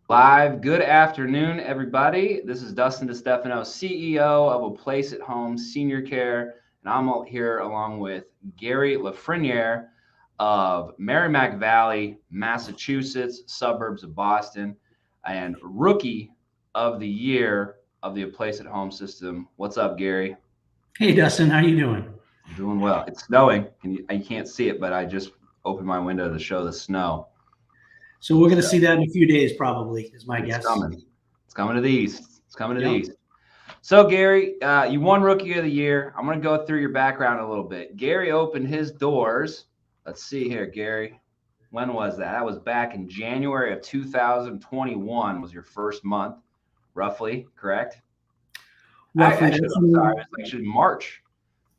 Live. Good afternoon, everybody. This is Dustin Distefano, CEO of A Place at Home Senior Care, and I'm here along with Gary Lafreniere of Merrimack Valley, Massachusetts, suburbs of Boston, and Rookie of the Year of the A Place at Home system. What's up, Gary? Hey Dustin, how you doing? I'm doing well. It's snowing, and you can't see it, but I just opened my window to show the snow. So we're going to see that in a few days, probably, is my It's guess. coming. It's coming to the east. It's coming to the Yep. east. So, Gary, you won Rookie of the Year. I'm going to go through your background a little bit. Gary opened his doors. Let's see here, Gary. When was that? That was back in January of 2021 was your first month, roughly, correct? Roughly. I'm sorry. It was actually March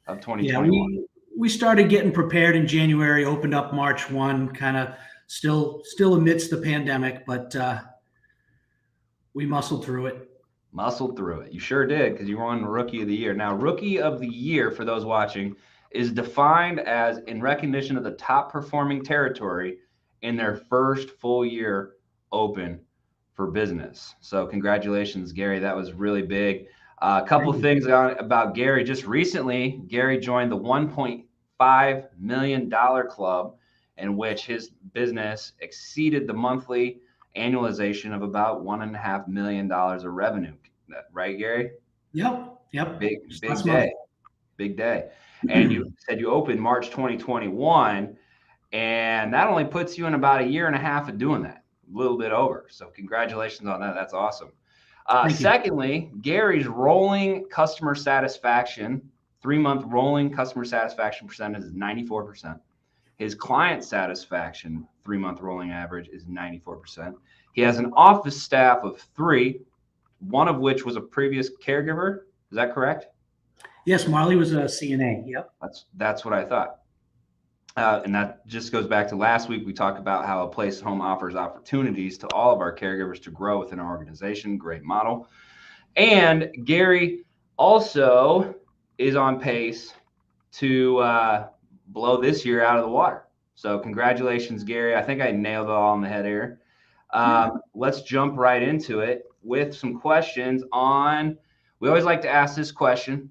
of 2021. Yeah, we started getting prepared in January, opened up March 1, kind of still amidst the pandemic, but we muscled through it. Muscled through it. You sure did, because you won Rookie of the Year. Now, Rookie of the Year, for those watching, is defined as in recognition of the top performing territory in their first full year open for business. So congratulations, Gary. That was really big. A couple of things about Gary. Just recently, Gary joined the $1.5 million club, in which his business exceeded the monthly annualization of about $1.5 million of revenue. Right, Gary? Yep. Big day. Big day. And you said you opened March 2021, and that only puts you in about a year and a half of doing that, a little bit over. So congratulations on that. That's awesome. Secondly, Gary's rolling customer satisfaction, 3-month rolling customer satisfaction percentage is 94%. His client satisfaction 3-month rolling average is 94%. He has an office staff of 3, one of which was a previous caregiver. Is that correct? Yes, Marley was a CNA. Yep. That's what I thought. And that just goes back to last week. We talked about how A Place at Home offers opportunities to all of our caregivers to grow within our organization. Great model. And Gary also is on pace to blow this year out of the water. So congratulations, Gary. I think I nailed it all on the head here. Let's jump right into it with some questions on, we always like to ask this question.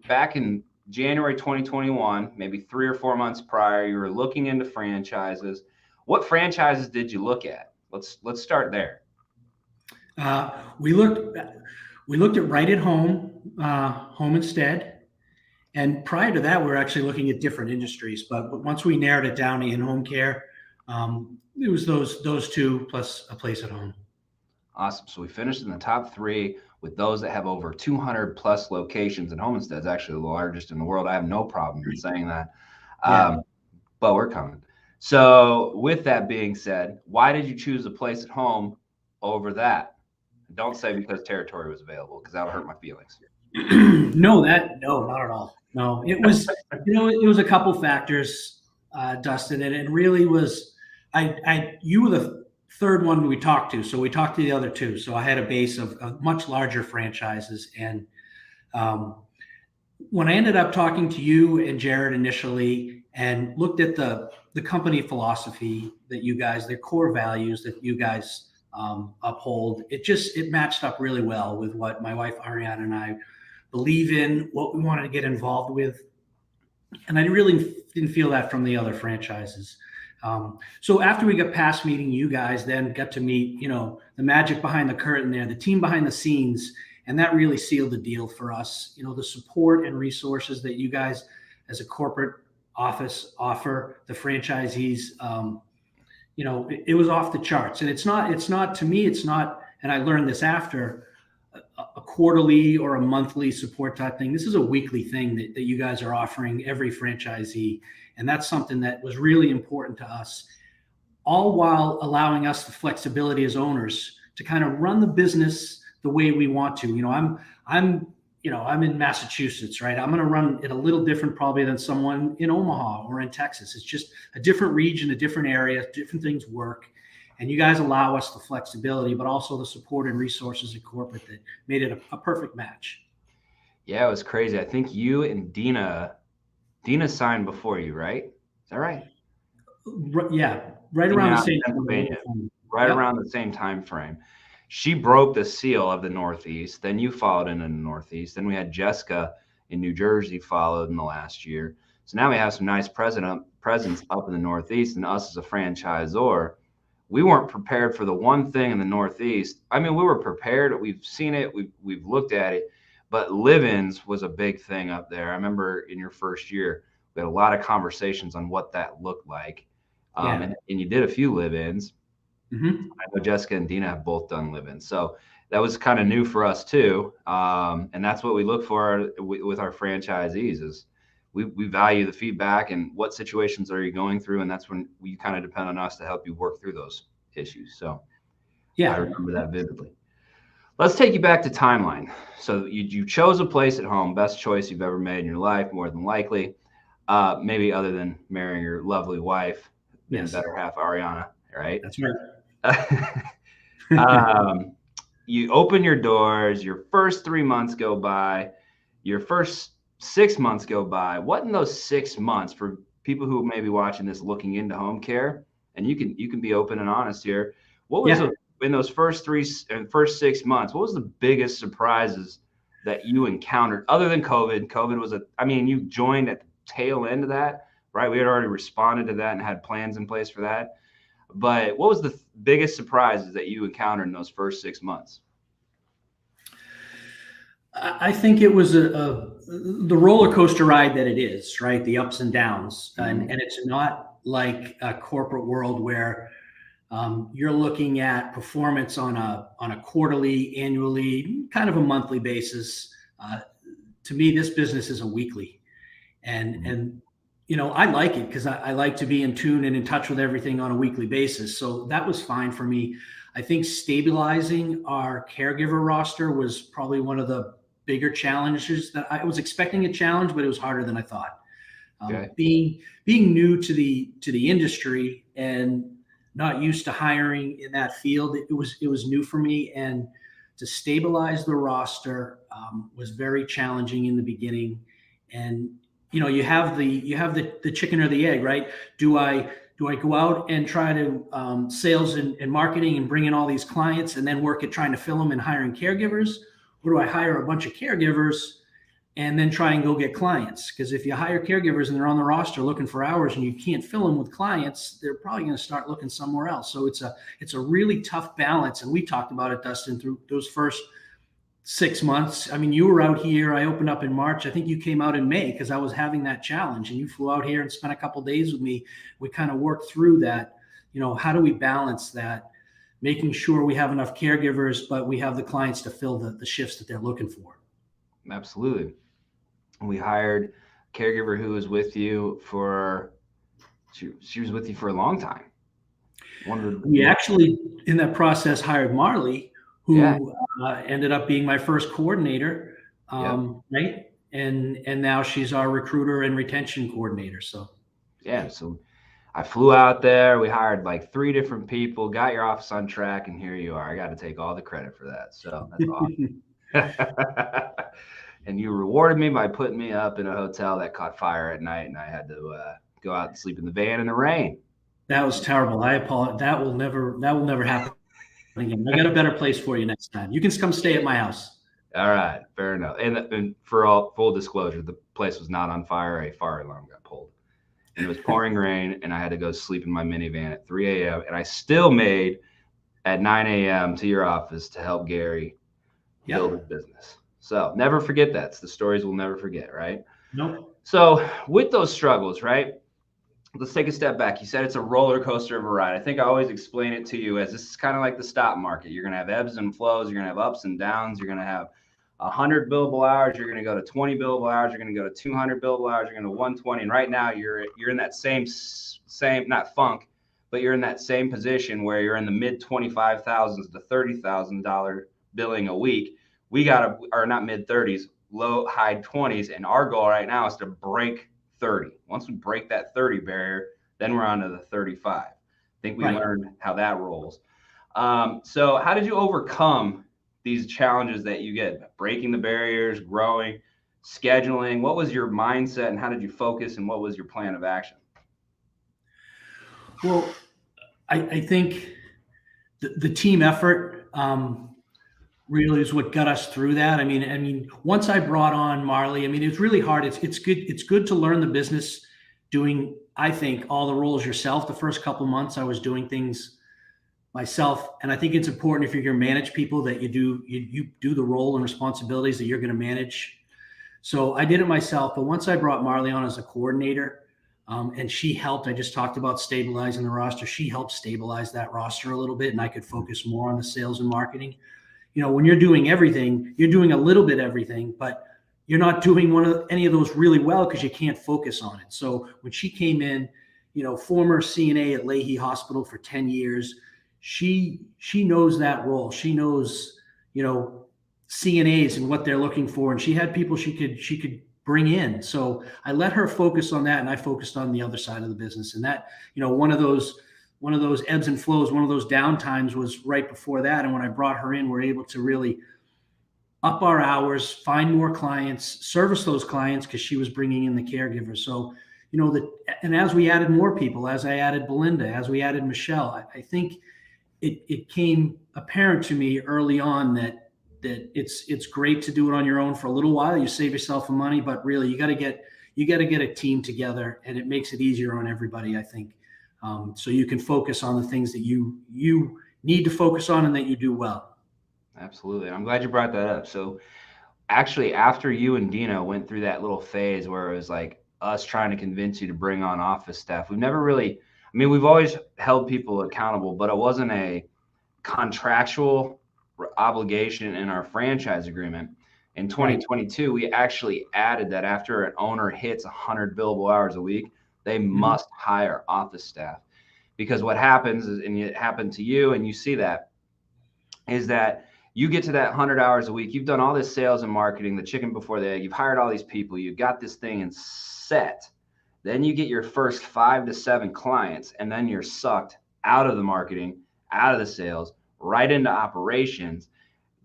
Back in January 2021, maybe 3 or 4 months prior, you were looking into franchises. What franchises did you look at? Let's start there. We looked at Right at Home, Home Instead. And prior to that, we were actually looking at different industries. But once we narrowed it down to in-home care, it was those 2 plus A Place at Home. Awesome. So we finished in the top 3 with those that have over 200 plus locations, and Home Instead is actually the largest in the world. I have no problem in saying that. But we're coming. So with that being said, why did you choose A Place at Home over that? Don't say because territory was available, because that'll hurt my feelings. No, not at all. No, it was, it was a couple factors, Dustin, and it really was, you were the third one we talked to. So we talked to the other 2. So I had a base of much larger franchises. And when I ended up talking to you and Jared initially and looked at the company philosophy that you guys, their core values that you guys uphold, it matched up really well with what my wife Ariana and I believe in, what we wanted to get involved with. And I really didn't feel that from the other franchises. So after we got past meeting you guys, then got to meet, the magic behind the curtain there, the team behind the scenes. And that really sealed the deal for us. The support and resources that you guys as a corporate office offer the franchisees, it was off the charts. And it's not, to me, it's not, and I learned this after, a quarterly or a monthly support type thing. This is a weekly thing that you guys are offering every franchisee. And that's something that was really important to us, all while allowing us the flexibility as owners to kind of run the business the way we want to. I'm in Massachusetts, right? I'm going to run it a little different probably than someone in Omaha or in Texas. It's just a different region, a different area, different things work. And you guys allow us the flexibility, but also the support and resources at corporate that made it a perfect match. Yeah, it was crazy. I think you and Dina signed before you, right? Is that right? Yeah, right around the same Pennsylvania. right Yep. around the same time frame. She broke the seal of the Northeast. Then you followed in the Northeast. Then we had Jessica in New Jersey followed in the last year. So now we have some nice presence up in the Northeast, and us as a franchisor, we weren't prepared for the one thing in the Northeast. I mean, we were prepared. We've seen it. We've looked at it, but live-ins was a big thing up there. I remember in your first year, we had a lot of conversations on what that looked like. Yeah. And you did a few live-ins. Mm-hmm. I know Jessica and Dina have both done live-ins, so that was kind of new for us too. And that's what we look for with our franchisees is we value the feedback and what situations are you going through, and that's when we kind of depend on us to help you work through those issues. So I Yeah. remember that vividly. Let's take you back to timeline. So you chose a place at home, best choice you've ever made in your life, more than likely. Maybe other than marrying your lovely wife and Yes. better half Ariana, right? That's right. um, you open your doors, your first 3 months go by, your first 6 months go by. What in those 6 months for people who may be watching this looking into home care, and you can be open and honest here. What was in those first 6 months, what was the biggest surprises that you encountered other than COVID? COVID was you joined at the tail end of that, right? We had already responded to that and had plans in place for that. But what was the biggest surprises that you encountered in those first 6 months? I think it was the roller coaster ride that it is, right? The ups and downs, Mm-hmm. and it's not like a corporate world where you're looking at performance on a quarterly, annually, kind of a monthly basis. To me, this business is a weekly, and I like it because I like to be in tune and in touch with everything on a weekly basis. So that was fine for me. I think stabilizing our caregiver roster was probably one of the bigger challenges that I was expecting a challenge, but it was harder than I thought. Okay. Being new to the industry and not used to hiring in that field, it was new for me, and to stabilize the roster was very challenging in the beginning. And you have the chicken or the egg, right? Do I go out and try to sales and marketing and bring in all these clients and then work at trying to fill them and hiring caregivers, or do I hire a bunch of caregivers and then try and go get clients? Because if you hire caregivers and they're on the roster looking for hours and you can't fill them with clients, they're probably going to start looking somewhere else. So it's a really tough balance. And we talked about it, Dustin, through those first 6 months. I mean, you were out here. I opened up in March. I think you came out in May because I was having that challenge, and you flew out here and spent a couple of days with me. We kind of worked through that. How do we balance that? Making sure we have enough caregivers, but we have the clients to fill the shifts that they're looking for. Absolutely. We hired a caregiver who was with you she was with you for a long time. We actually, in that process, hired Marley, who ended up being my first coordinator, right? And now she's our recruiter and retention coordinator. So I flew out there. We hired like 3 different people, got your office on track, and here you are. I got to take all the credit for that. So that's awesome. And you rewarded me by putting me up in a hotel that caught fire at night, and I had to go out and sleep in the van in the rain. That was terrible. I apologize. That will never happen again. I got a better place for you next time. You can come stay at my house. All right, fair enough. And for all full disclosure, the place was not on fire. A fire alarm got pulled, and it was pouring rain, and I had to go sleep in my minivan at 3 a.m. And I still made at 9 a.m. to your office to help Gary build his business. So never forget that. It's the stories we'll never forget, right? Nope. So with those struggles, right? Let's take a step back. You said it's a roller coaster of a ride. I think I always explain it to you as this is kind of like the stock market. You're going to have ebbs and flows. You're going to have ups and downs. You're going to have 100 billable hours. You're going to go to 20 billable hours. You're going to go to 200 billable hours. You're going to 120. And right now you're in that same not funk, but you're in that same position where you're in the mid $25,000s to $30,000 billing a week. Or not mid 30s, low high 20s, and our goal right now is to break 30. Once we break that 30 barrier, then we're on to the 35. I think we learned how that rolls. So how did you overcome these challenges that you get? Breaking the barriers, growing, scheduling. What was your mindset, and how did you focus, and what was your plan of action? Well, I think the team effort really is what got us through that. I mean, once I brought on Marley, I mean, it's really hard. It's good. It's good to learn the business doing, I think, all the roles yourself. The first couple of months I was doing things myself. And I think it's important if you're going to manage people that you do the role and responsibilities that you're going to manage. So I did it myself. But once I brought Marley on as a coordinator, and she helped, I just talked about stabilizing the roster. She helped stabilize that roster a little bit, and I could focus more on the sales and marketing. You know, when you're doing everything, you're doing a little bit everything, but you're not doing any of those really well because you can't focus on it. So when she came in, you know, former CNA at Leahy Hospital for 10 years, she knows that role. She knows, you know, CNAs and what they're looking for, and she had people she could bring in. So I let her focus on that, and I focused on the other side of the business. And that, you know, one of those ebbs and flows, one of those downtimes was right before that. And when I brought her in, we're able to really up our hours, find more clients, service those clients because she was bringing in the caregivers. So, you know, and as we added more people, as I added Belinda, as we added Michelle, I think it came apparent to me early on that it's great to do it on your own for a little while. You save yourself some money, but really you got to get a team together, and it makes it easier on everybody, I think. So you can focus on the things that you need to focus on and that you do well. Absolutely. I'm glad you brought that up. So actually, after you and Dina went through that little phase where it was like us trying to convince you to bring on office staff, we've never really, I mean, we've always held people accountable, but it wasn't a contractual obligation in our franchise agreement. In 2022, we actually added that after an owner hits 100 billable hours a week, they must hire office staff. Because what happens is, and it happened to you, and you see that, is that you get to that 100 hours a week, you've done all this sales and marketing, the chicken before the egg, you've hired all these people, you've got this thing and set. Then you get your first 5 to 7 clients, and then you're sucked out of the marketing, out of the sales, right into operations.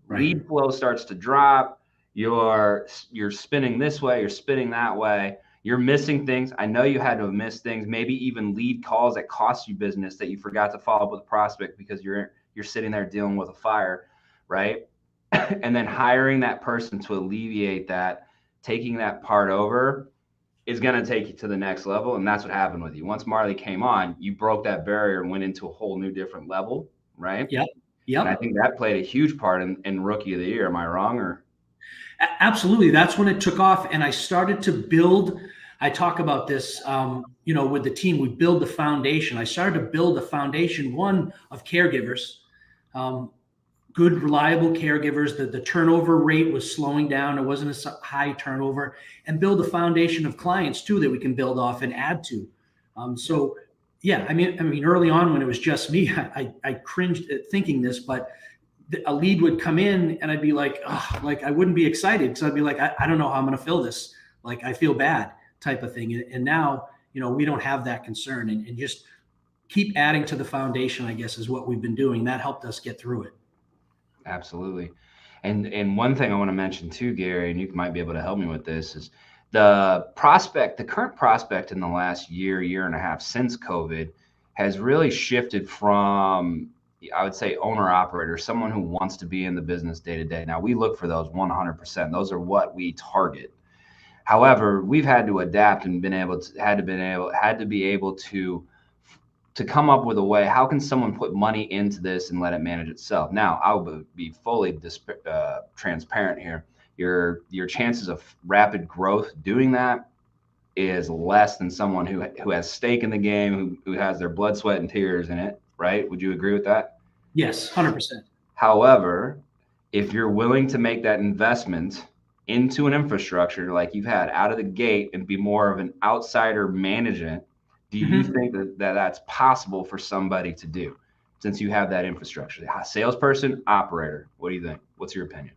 Right. Lead flow starts to drop. You're spinning this way, you're spinning that way. You're missing things. I know you had to have missed things, maybe even lead calls that cost you business that you forgot to follow up with a prospect because you're sitting there dealing with a fire, right? And then hiring that person to alleviate that, taking that part over is going to take you to the next level. And that's what happened with you. Once Marley came on, you broke that barrier and went into a whole new different level, right? Yep. Yep. And I think that played a huge part in Rookie of the Year. Am I wrong? Or absolutely. That's when it took off. And I started to build, I talk about this, you know, with the team, we build the foundation. I started to build a foundation, one, of caregivers, good, reliable caregivers. The turnover rate was slowing down. It wasn't a high turnover, and build a foundation of clients too, that we can build off and add to. So yeah, I mean, early on when it was just me, I cringed at thinking this, but a lead would come in and I'd be like, oh, like I wouldn't be excited because I'd be like, I don't know how I'm going to fill this. Like I feel bad type of thing. And now, you know, we don't have that concern, and just keep adding to the foundation, I guess, is what we've been doing. That helped us get through it. Absolutely. And one thing I want to mention too, Gary, and you might be able to help me with this, is the current prospect in the last year and a half since COVID has really shifted from, I would say, owner operator, someone who wants to be in the business day to day. Now we look for those 100%. Those are what we target. However, we've had to adapt and had to be able to come up with a way. How can someone put money into this and let it manage itself? Now, I will be fully transparent here. Your chances of rapid growth doing that is less than someone who has stake in the game, who has their blood, sweat, and tears in it, right? Would you agree with that? Yes, 100%. However, if you're willing to make that investment into an infrastructure like you've had out of the gate and be more of an outsider management, do you think that's possible for somebody to do since you have that infrastructure? Salesperson, operator, what do you think? What's your opinion?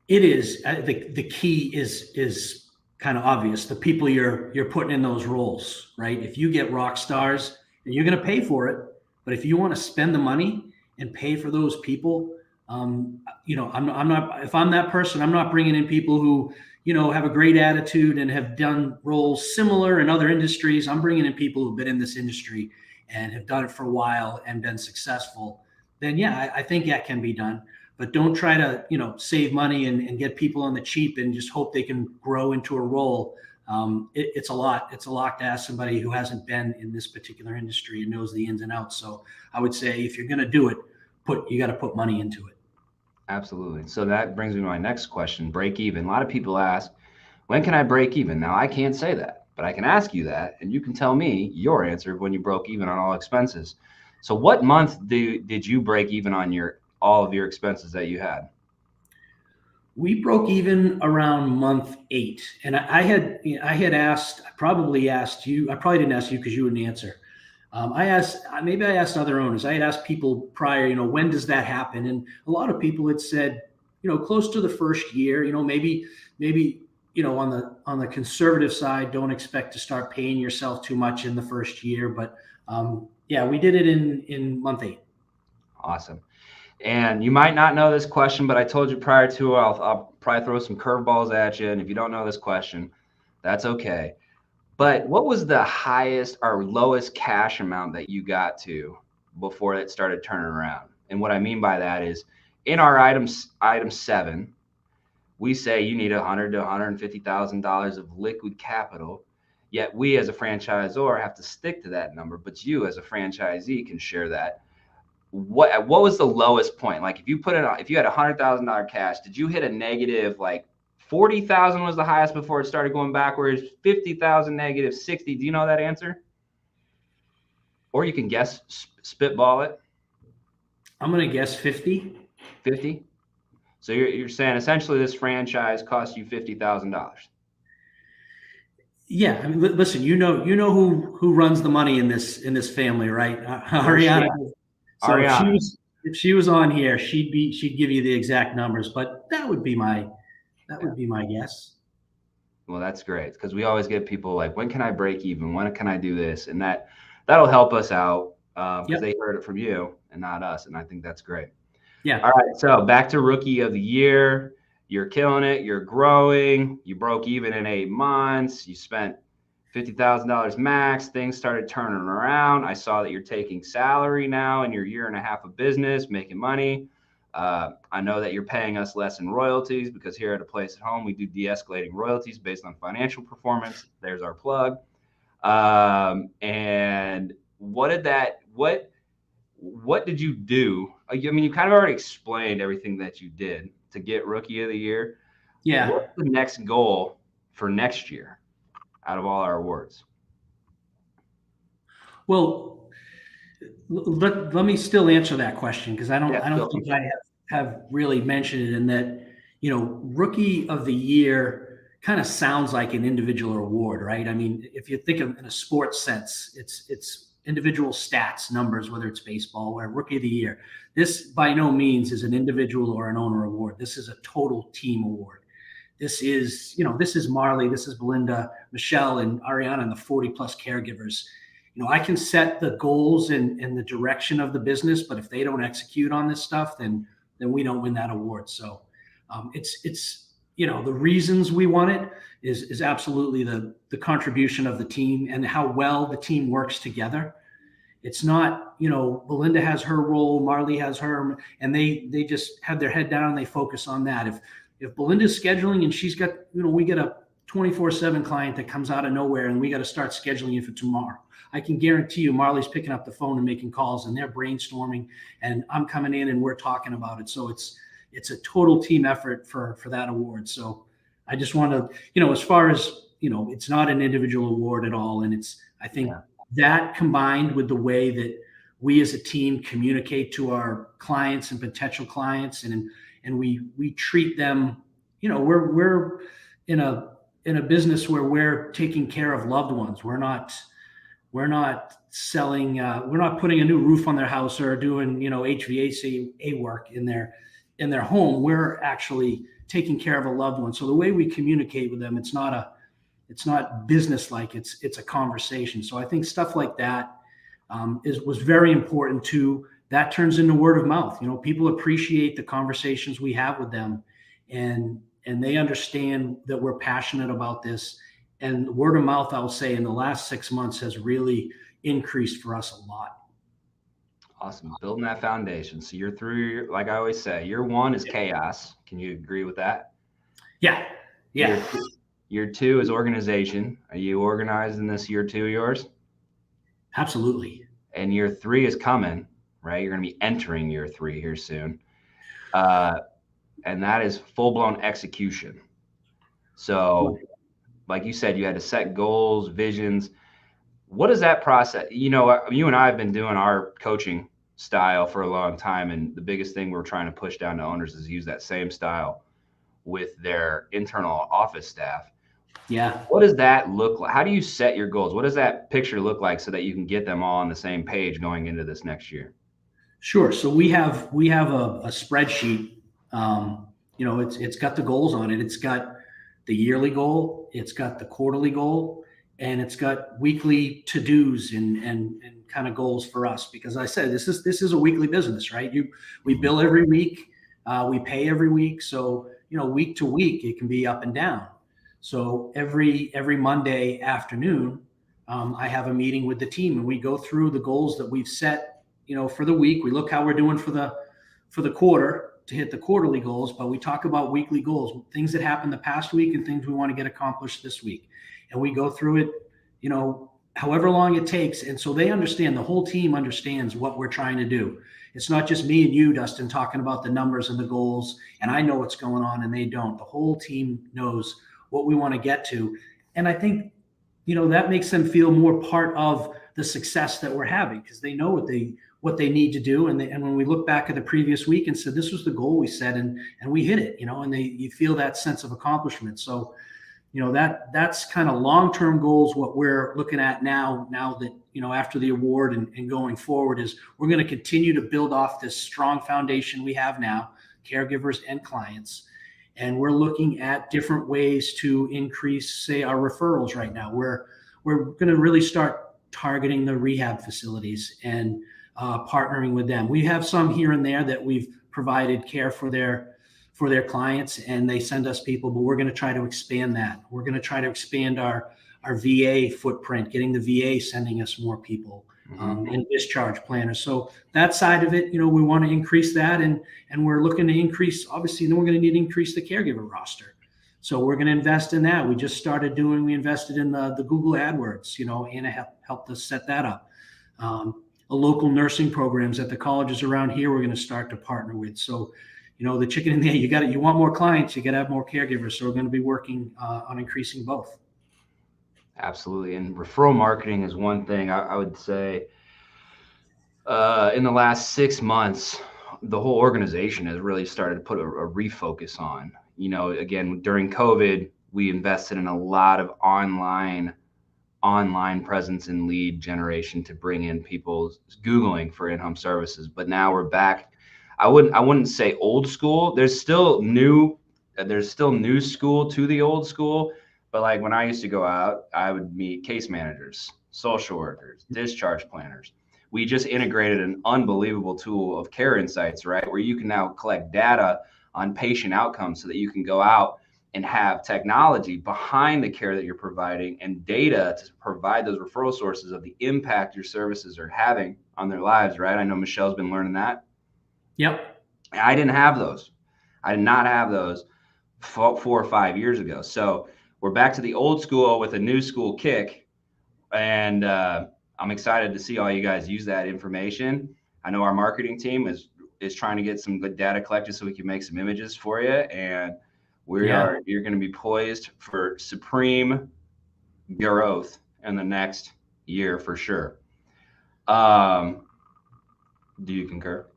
It is. The key is kind of obvious. The people you're putting in those roles, right? If you get rock stars, and you're going to pay for it, but if you want to spend the money and pay for those people, you know, I'm not. If I'm that person, I'm not bringing in people who, you know, have a great attitude and have done roles similar in other industries. I'm bringing in people who've been in this industry and have done it for a while and been successful, then yeah, I think that can be done. But don't try to, save money and get people on the cheap and just hope they can grow into a role. It's a lot. It's a lot to ask somebody who hasn't been in this particular industry and knows the ins and outs. So I would say if you're going to do it, you got to put money into it. Absolutely. So that brings me to my next question, break even. A lot of people ask, when can I break even? Now, I can't say that, but I can ask you that, and you can tell me your answer of when you broke even on all expenses. So what month did you break even on all of your expenses that you had? We broke even around month 8, and I had asked, I probably asked you, I probably didn't ask you because you wouldn't answer. I asked other owners. I had asked people prior, when does that happen? And a lot of people had said, close to the first year, maybe, on the conservative side, don't expect to start paying yourself too much in the first year. But yeah, we did it in month 8. Awesome. And you might not know this question, but I told you prior to, I'll probably throw some curveballs at you. And if you don't know this question, that's okay. But what was the highest or lowest cash amount that you got to before it started turning around? And what I mean by that is in our item 7, we say you need $100,000 to $150,000 of liquid capital. Yet we as a franchisor have to stick to that number, but you as a franchisee can share that. What was the lowest point? Like if you had $100,000 cash, did you hit a negative like 40,000 was the highest before it started going backwards, 50,000 negative 60? Do you know that answer? Or you can guess, spitball it. I'm going to guess 50. 50? So you're saying essentially this franchise cost you $50,000. Yeah, I mean, listen, you know who runs the money in this family, right? Ariana. So Ariana. If she was on here, she'd give you the exact numbers, but that would be my guess. Well, that's great because we always get people like, when can I break even? When can I do this? And that'll help us out because they heard it from you and not us. And I think that's great. Yeah. All right. So back to rookie of the year. You're killing it. You're growing. You broke even in 8 months. You spent $50,000 max. Things started turning around. I saw that you're taking salary now in your 1.5 years of business, making money. I know that you're paying us less in royalties because here at A Place at Home, we do de-escalating royalties based on financial performance. There's our plug. And what did you do? I mean, you kind of already explained everything that you did to get rookie of the year. Yeah. What's the next goal for next year out of all our awards? Well, let me still answer that question because I don't think I have really mentioned it in that, rookie of the year kind of sounds like an individual award, right? I mean, if you think of in a sports sense, it's individual stats, numbers, whether it's baseball or rookie of the year. This by no means is an individual or an owner award. This is a total team award. This is Marley, this is Belinda, Michelle, and Ariana, and the 40 plus caregivers. I can set the goals and the direction of the business, but if they don't execute on this stuff, then we don't win that award. So it's the reasons we won it is absolutely the contribution of the team and how well the team works together. It's not, Belinda has her role, Marley has her, and they just have their head down and they focus on that. If Belinda's scheduling and she's got, we get a 24/7 client that comes out of nowhere and we got to start scheduling it for tomorrow, I can guarantee you Marley's picking up the phone and making calls and they're brainstorming and I'm coming in and we're talking about it. So it's a total team effort for that award. So I just want to, as far as, it's not an individual award at all. And I think that combined with the way that we as a team communicate to our clients and potential clients and we treat them, we're in a business where we're taking care of loved ones. We're not selling, we're not putting a new roof on their house or doing, HVAC work in their home. We're actually taking care of a loved one. So the way we communicate with them, it's not business-like, it's a conversation. So I think stuff like that was very important too. That turns into word of mouth. People appreciate the conversations we have with them and they understand that we're passionate about this. And word of mouth, I'll say in the last 6 months has really increased for us a lot. Awesome. Building that foundation. So you're through, like I always say, year one is chaos. Can you agree with that? Yeah. Yeah. Year two is organization. Are you organized in this year two of yours? Absolutely. And year three is coming, right? You're going to be entering year three here soon. And that is full-blown execution. So, like you said, you had to set goals, visions. What is that process? You and I have been doing our coaching style for a long time. And the biggest thing we're trying to push down to owners is use that same style with their internal office staff. Yeah. What does that look like? How do you set your goals? What does that picture look like so that you can get them all on the same page going into this next year? Sure. So we have a spreadsheet. It's got the goals on it. It's got the yearly goal. It's got the quarterly goal, and it's got weekly to-dos and kind of goals for us. Because I said this is a weekly business, right? We bill every week, we pay every week. So week to week it can be up and down. So every Monday afternoon, I have a meeting with the team, and we go through the goals that we've set for the week. We look how we're doing for the quarter to hit the quarterly goals, but we talk about weekly goals, things that happened the past week and things we want to get accomplished this week. And we go through it, however long it takes. And so they understand, the whole team understands what we're trying to do. It's not just me and you, Dustin, talking about the numbers and the goals, and I know what's going on and they don't. The whole team knows what we want to get to. And I think, that makes them feel more part of the success that we're having, because they know what they need to do. And when we look back at the previous week and said, this was the goal we set and we hit it, and you feel that sense of accomplishment. So, that's kind of long-term goals. What we're looking at now that, after the award and going forward is we're going to continue to build off this strong foundation we have now, caregivers and clients. And we're looking at different ways to increase, say, our referrals right now. We're going to really start targeting the rehab facilities and partnering with them. We have some here and there that we've provided care for their clients, and they send us people, but we're going to try to expand that. We're going to try to expand our VA footprint, getting the VA sending us more people, and discharge planners. So that side of it, we want to increase that, and we're looking to increase, obviously, then we're going to need to increase the caregiver roster. So we're going to invest in that. We invested in the Google AdWords, Anna helped us set that up. A local nursing programs at the colleges around here, we're going to start to partner with. So, the chicken and the egg, you want more clients, you got to have more caregivers. So we're going to be working on increasing both. Absolutely. And referral marketing is one thing I would say in the last 6 months, the whole organization has really started to put a refocus on. Again, during COVID, we invested in a lot of online presence and lead generation to bring in people Googling for in-home services. But now we're back. I wouldn't say old school. There's still new school to the old school. But like when I used to go out, I would meet case managers, social workers, discharge planners. We just integrated an unbelievable tool of Care Insights, right? Where you can now collect data on patient outcomes so that you can go out and have technology behind the care that you're providing and data to provide those referral sources of the impact your services are having on their lives, right? I know Michelle's been learning that. Yep. I didn't have those. I did not have those 4 or 5 years ago. So we're back to the old school with a new school kick. And I'm excited to see all you guys use that information. I know our marketing team is trying to get some good data collected so we can make some images for you. And you're going to be poised for supreme growth in the next year for sure. Do you concur?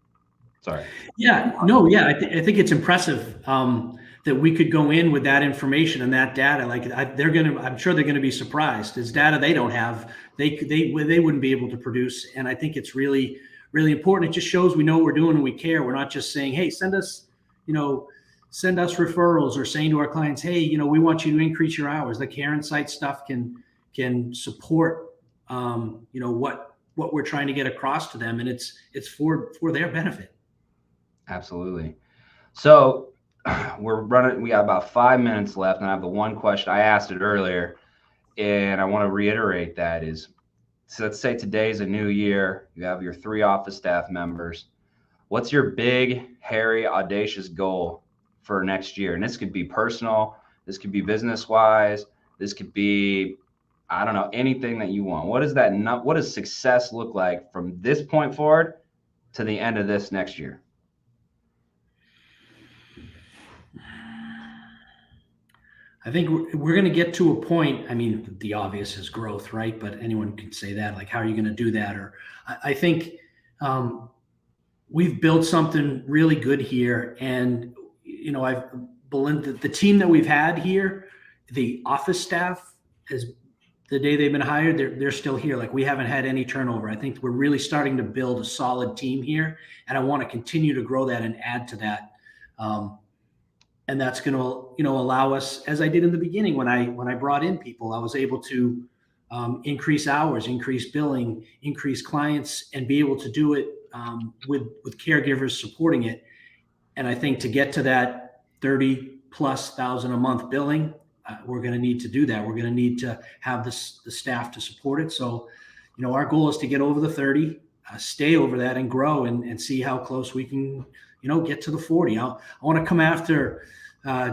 Sorry. Yeah, no, yeah. I think it's impressive that we could go in with that information and that data. Like I'm sure they're going to be surprised. It's data they don't have. They wouldn't be able to produce. And I think it's really, really important. It just shows we know what we're doing and we care. We're not just saying, hey, send us referrals, or saying to our clients, hey, we want you to increase your hours. The Care Insight stuff can support, what we're trying to get across to them, and it's for their benefit. Absolutely. So we got about 5 minutes left, and I have the one question I asked it earlier, and I want to reiterate that is, So let's say today's a new year. You have your 3 office staff members. What's your big, hairy, audacious goal for next year? And this could be personal. This could be business wise. This could be, I don't know, anything that you want. What is that? What does success look like from this point forward to the end of this next year? I think we're going to get to a point. I mean, the obvious is growth, right? But anyone can say that. Like, how are you going to do that? Or I think we've built something really good here. And, the team that we've had here, the office staff, is the day they've been hired, they're still here. Like, we haven't had any turnover. I think we're really starting to build a solid team here. And I want to continue to grow that and add to that. And that's going to, allow us, as I did in the beginning, when I brought in people, I was able to increase hours, increase billing, increase clients, and be able to do it with caregivers supporting it. And I think to get to that 30+ thousand a month billing, we're going to need to do that. We're going to need to have the staff to support it. So, our goal is to get over the 30, stay over that, and grow and see how close we can, get to the 40. I want to come after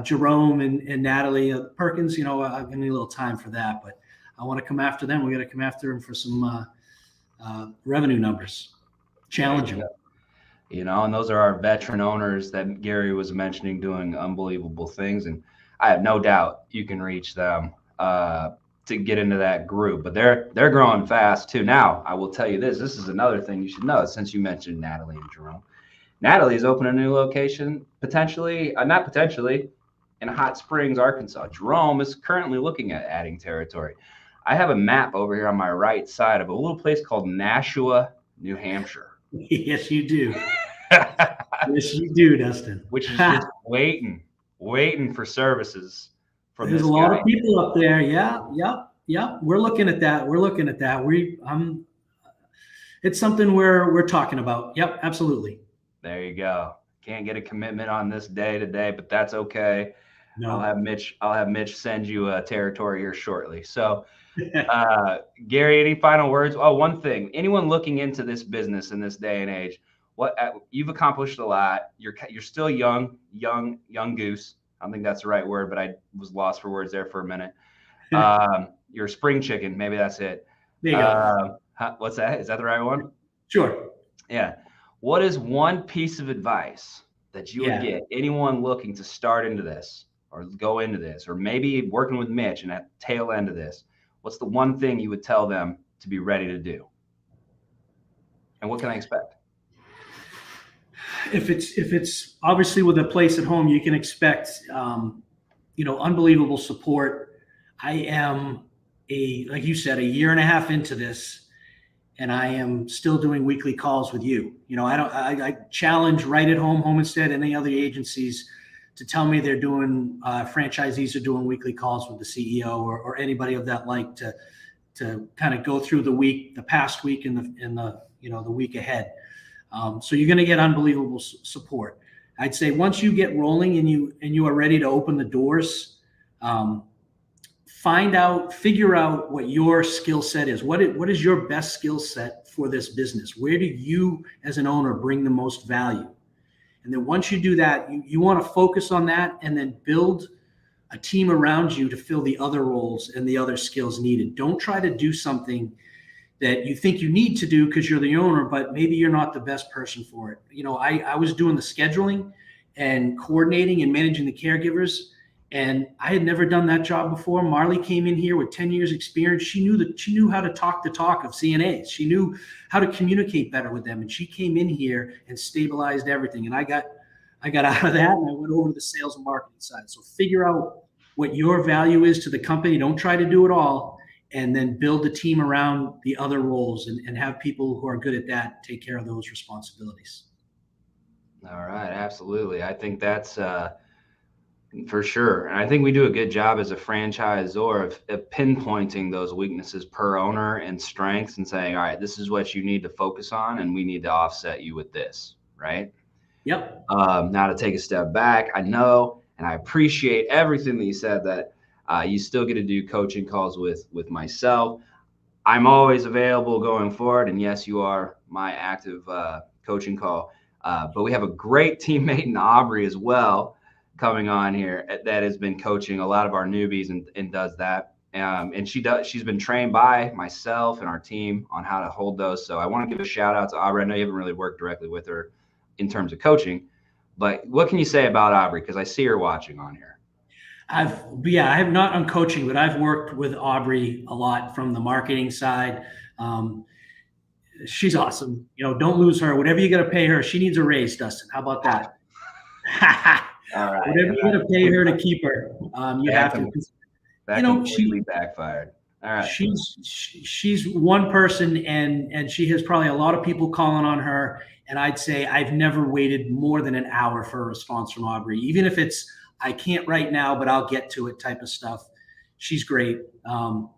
Jerome and Natalie Perkins. I've got a little time for that, but I want to come after them. We got to come after them for some revenue numbers, challenge them. And those are our veteran owners that Gary was mentioning, doing unbelievable things. And I have no doubt you can reach them to get into that group, but they're growing fast too. Now, I will tell you this is another thing you should know, since you mentioned Natalie and Jerome. Natalie's opening a new location, not potentially, in Hot Springs, Arkansas. Jerome is currently looking at adding territory. I have a map over here on my right side of a little place called Nashua, New Hampshire. Yes, you do. Yes, you do, Dustin. Which is just waiting for services from There's this a lot guy. of people up there. Yeah. We're looking at that. It's something we're talking about. Yep, absolutely. There you go. Can't get a commitment on this day today, but that's okay. No. I'll have Mitch send you a territory here shortly. So, Gary, any final words? Oh, one thing. Anyone looking into this business in this day and age, you've accomplished a lot. You're still young goose. I don't think that's the right word, but I was lost for words there for a minute. You're a spring chicken. Maybe that's it. There you go. What's that? Is that the right one? Sure. Yeah. What is one piece of advice that you would get anyone looking to start into this or go into this, or maybe working with Mitch and at the tail end of this? What's the one thing you would tell them to be ready to do? And what can I expect? If it's obviously with a place at home, you can expect, unbelievable support. I am like you said, a year and a half into this, and I am still doing weekly calls with you. I challenge Right at Home, Instead, and any other agencies to tell me they're doing, franchisees are doing weekly calls with the CEO or anybody of that like to kind of go through the past week and the week ahead. So you're going to get unbelievable support. I'd say once you get rolling and you are ready to open the doors, figure out what your skill set is. What is your best skill set for this business? Where do you as an owner bring the most value? And then once you do that, you want to focus on that and then build a team around you to fill the other roles and the other skills needed. Don't try to do something that you think you need to do because you're the owner, but maybe you're not the best person for it. I was doing the scheduling and coordinating and managing the caregivers, and I had never done that job before. Marley came in here with 10 years experience. She knew how to talk the talk of CNAs. She knew how to communicate better with them. And she came in here and stabilized everything. And I got out of that and I went over to the sales and marketing side. So figure out what your value is to the company. Don't try to do it all. And then build a team around the other roles and have people who are good at that take care of those responsibilities. All right. Absolutely. I think that's for sure. And I think we do a good job as a franchisor of pinpointing those weaknesses per owner and strengths and saying, all right, this is what you need to focus on and we need to offset you with this. Right. Yep. Now to take a step back, I know, and I appreciate everything that you said, that you still get to do coaching calls with myself. I'm always available going forward. And yes, you are my active coaching call. But we have a great teammate in Aubrey as well coming on here that has been coaching a lot of our newbies and does that. And she's been trained by myself and our team on how to hold those. So I want to give a shout out to Aubrey. I know you haven't really worked directly with her in terms of coaching, but what can you say about Aubrey? Because I see her watching on here. I have not on coaching, but I've worked with Aubrey a lot from the marketing side. She's awesome. Don't lose her. Whatever you got to pay her, she needs a raise, Dustin. How about that? All right. Whatever you got to pay her to keep her, you have to. That completely backfired. All right. She's one person, and she has probably a lot of people calling on her. And I'd say I've never waited more than an hour for a response from Aubrey, even if it's I can't right now, but I'll get to it type of stuff. She's great. Don't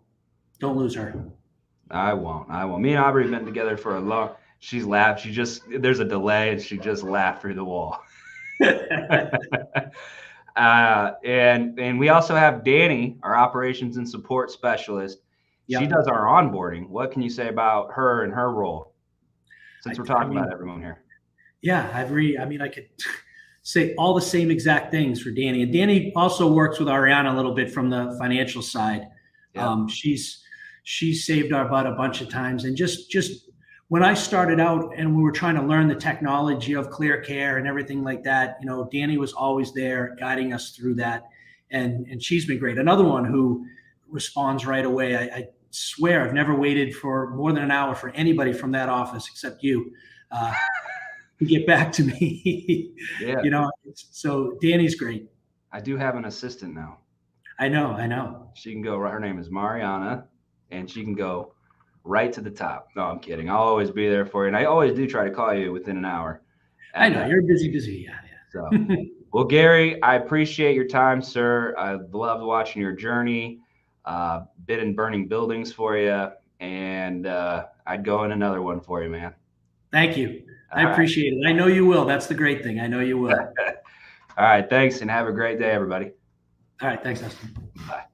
lose her. I won't. Me and Aubrey have been together for a long. She's laughed. There's a delay, and she just laughed through the wall. And we also have Danny, our operations and support specialist. Yep. She does our onboarding. What can you say about her and her role? Since we're talking about everyone here. Yeah, I could say all the same exact things for Danny. And Danny also works with Ariana a little bit from the financial side. Yep. She's saved our butt a bunch of times. And just when I started out and we were trying to learn the technology of Clear Care and everything like that, Danny was always there guiding us through that. And she's been great. Another one who responds right away. I swear I've never waited for more than an hour for anybody from that office except you to get back to me. Yeah. So Danny's great. I do have an assistant now. I know. She can go, her name is Mariana, and she can go right to the top. No, I'm kidding. I'll always be there for you. And I always do try to call you within an hour. I know. You're busy. Yeah. So, well, Gary, I appreciate your time, sir. I've loved watching your journey. Been in burning buildings for you. And I'd go in another one for you, man. Thank you. I appreciate it. I know you will. That's the great thing. I know you will. All right. Thanks, and have a great day, everybody. All right. Thanks, Dustin. Bye.